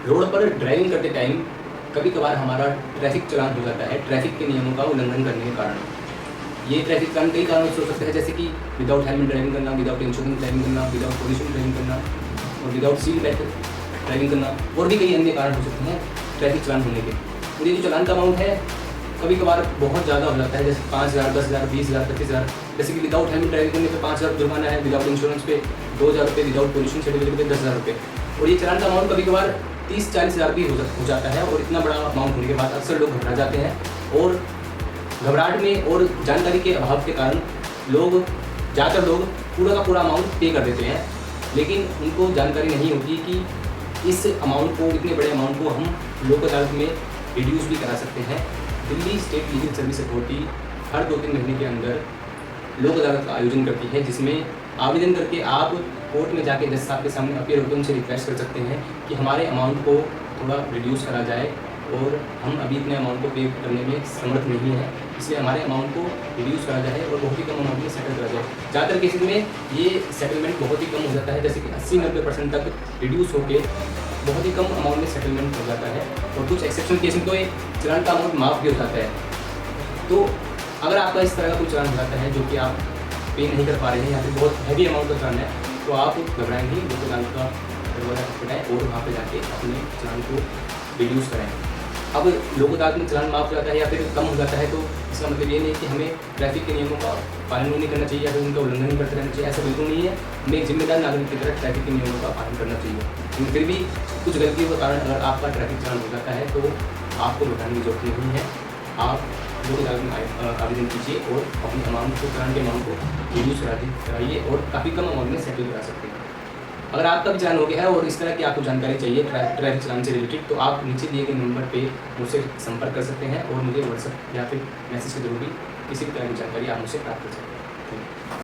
Road पर driving करते time कभी कभार हमारा ट्रैफिक चालान हो जाता है ट्रैफिक के नियमों का उल्लंघन करने के कारण। ये ट्रैफिक चालान कई कारणों से हो सकता है, जैसे कि विदाउट हेलमेट ड्राइविंग करना, विदाउट इंश्योरेंस ड्राइविंग करना, विदाउट पोल्यूशन ड्राइविंग करना और विदाउट सीट बेल्ट ड्राइविंग करना, और भी कई अन्य कारण हो सकते हैं ट्रैफिक चालान होने के। और ये जो चालान का अमाउंट है कभी कभार बहुत ज़्यादा हो जाता है, जैसे 5,000, 10,000, 20,000, 25,000। जैसे कि विदाउट हेलमेट ड्राइविंग करने पे 5,000 जुर्माना है, विदाउट इंश्योरेंस पे 2,000 रुपये, विदाउट पोल्यूशन सर्टिफिकेट पे 10,000 रुपये। और ये चालान का अमाउंट कभी कभार 30-40 हज़ार भी हो जाता है। और इतना बड़ा अमाउंट होने के बाद अक्सर लोग घबरा जाते हैं और घबराहट में और जानकारी के अभाव के कारण ज़्यादातर लोग पूरा का पूरा अमाउंट पे कर देते हैं, लेकिन उनको जानकारी नहीं होती कि इस अमाउंट को, इतने बड़े अमाउंट को हम लोक अदालत में रिड्यूस भी करा सकते हैं। Delhi state legal service authority हर 2-3 महीने के अंदर लोक अदालत का आयोजन करती है, जिसमें आवेदन करके आप कोर्ट में जाके जज साहब के सामने अपीयर होकर उनसे रिक्वेस्ट कर सकते हैं कि हमारे अमाउंट को थोड़ा रिड्यूस करा जाए और हम अभी इतने अमाउंट को पे करने में समर्थ नहीं है, इसलिए हमारे अमाउंट को रिड्यूस करा जाए और बहुत ही कम अमाउंट में सेटल करा जाए। ज़्यादातर केसेस में ये सेटलमेंट बहुत ही कम हो जाता है, जैसे कि 80-90% तक रिड्यूस होकर बहुत ही कम अमाउंट में सेटलमेंट हो जाता है। और कुछ एक्सेप्शनल केस में तो ये चालान का अमाउंट माफ़ भी हो जाता है। तो अगर आपका इस तरह का कोई चालान हो जाता है जो कि आप पे नहीं कर पा रहे हैं या फिर बहुत हैवी अमाउंट का चालान है, तो आप घबराएं नहीं, लोक अदालत का दरवाजा खटखटाएं और वहाँ पे जाके अपने चालान को रिड्यूस कराएं। अब लोक अदालत में चालान माफ़ हो जाता है या फिर कम हो जाता है, तो इसका मतलब ये नहीं कि हमें ट्रैफिक के नियमों का पालन नहीं करना चाहिए या फिर उनका उल्लंघन नहीं करते रहना चाहिए। ऐसा बिल्कुल नहीं है। हमें एक जिम्मेदार नागरिक की तरह ट्रैफिक के नियमों का पालन करना चाहिए। लेकिन फिर भी कुछ गलतियों के कारण अगर आपका ट्रैफिक चालान हो जाता है तो आपको घबराने की जरूरत नहीं है। आप लोक अदालत में आवेदन कीजिए और अपने अमाउंट को, चालान के अमाउंट को रिड्यूस कराइए और काफ़ी कम अमाउंट में सेटल करा सकते हैं। अगर आपका भी चालान हो गया है और इस तरह की आपको जानकारी चाहिए ट्रैफिक चालान से रिलेटेड, तो आप नीचे दिए गए नंबर पे मुझसे संपर्क कर सकते हैं और मुझे व्हाट्सएप या फिर मैसेज के थ्रू भी किसी भी तरह की जानकारी आप मुझसे प्राप्त कर सकते हैं।